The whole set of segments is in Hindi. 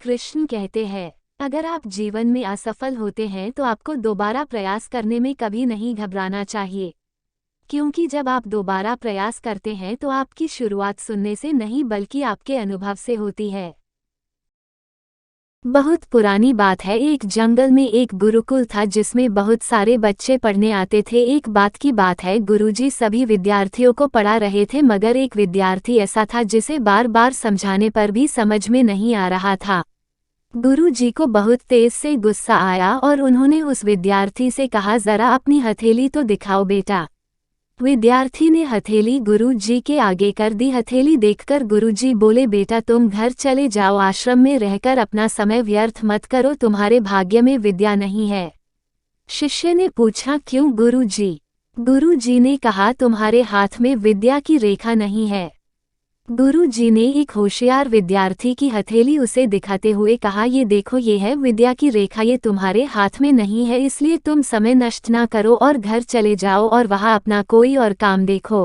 कृष्ण कहते हैं, अगर आप जीवन में असफल होते हैं तो आपको दोबारा प्रयास करने में कभी नहीं घबराना चाहिए, क्योंकि जब आप दोबारा प्रयास करते हैं तो आपकी शुरुआत सुनने से नहीं बल्कि आपके अनुभव से होती है। बहुत पुरानी बात है, एक जंगल में एक गुरुकुल था जिसमें बहुत सारे बच्चे पढ़ने आते थे। एक बात की बात है, गुरुजी सभी विद्यार्थियों को पढ़ा रहे थे, मगर एक विद्यार्थी ऐसा था जिसे बार बार समझाने पर भी समझ में नहीं आ रहा था। गुरुजी को बहुत तेज से गुस्सा आया और उन्होंने उस विद्यार्थी से कहा, जरा अपनी हथेली तो दिखाओ बेटा। विद्यार्थी ने हथेली गुरुजी के आगे कर दी। हथेली देखकर गुरुजी बोले, बेटा तुम घर चले जाओ, आश्रम में रहकर अपना समय व्यर्थ मत करो, तुम्हारे भाग्य में विद्या नहीं है। शिष्य ने पूछा, क्यों गुरुजी? गुरुजी ने कहा, तुम्हारे हाथ में विद्या की रेखा नहीं है। गुरुजी ने एक होशियार विद्यार्थी की हथेली उसे दिखाते हुए कहा, ये देखो, ये है विद्या की रेखा, ये तुम्हारे हाथ में नहीं है, इसलिए तुम समय नष्ट ना करो और घर चले जाओ और वहां अपना कोई और काम देखो।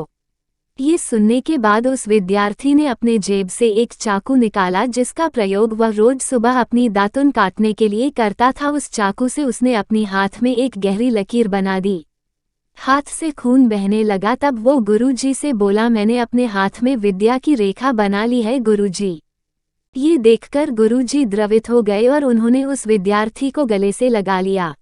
ये सुनने के बाद उस विद्यार्थी ने अपने जेब से एक चाकू निकाला जिसका प्रयोग वह रोज सुबह अपनी दातुन काटने के लिए करता था। उस चाकू से उसने अपनी हाथ में एक गहरी लकीर बना दी। हाथ से खून बहने लगा। तब वो गुरुजी से बोला, मैंने अपने हाथ में विद्या की रेखा बना ली है गुरुजी। ये देखकर गुरुजी द्रवित हो गए और उन्होंने उस विद्यार्थी को गले से लगा लिया।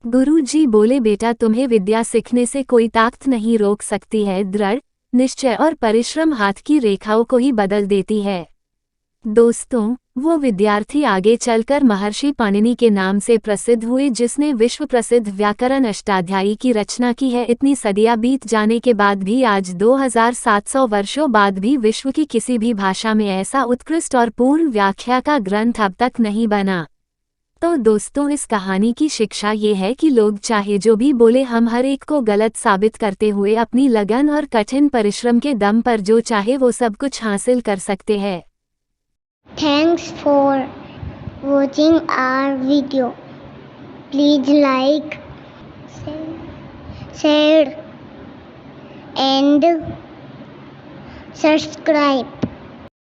गुरुजी बोले, बेटा तुम्हें विद्या सीखने से कोई ताकत नहीं रोक सकती है, दृढ़ निश्चय और परिश्रम हाथ की रेखाओं को ही बदल देती है। दोस्तों, वो विद्यार्थी आगे चलकर महर्षि पाणिनि के नाम से प्रसिद्ध हुए, जिसने विश्व प्रसिद्ध व्याकरण अष्टाध्यायी की रचना की है। इतनी सदियां बीत जाने के बाद भी आज 2700 वर्षों बाद भी विश्व की किसी भी भाषा में ऐसा उत्कृष्ट और पूर्ण व्याख्या का ग्रंथ अब तक नहीं बना। तो दोस्तों, इस कहानी की शिक्षा ये है कि लोग चाहे जो भी बोले, हम हर एक को गलत साबित करते हुए अपनी लगन और कठिन परिश्रम के दम पर जो चाहे वो सब कुछ हासिल कर सकते हैं। Thanks for watching our video. Please like, share and subscribe.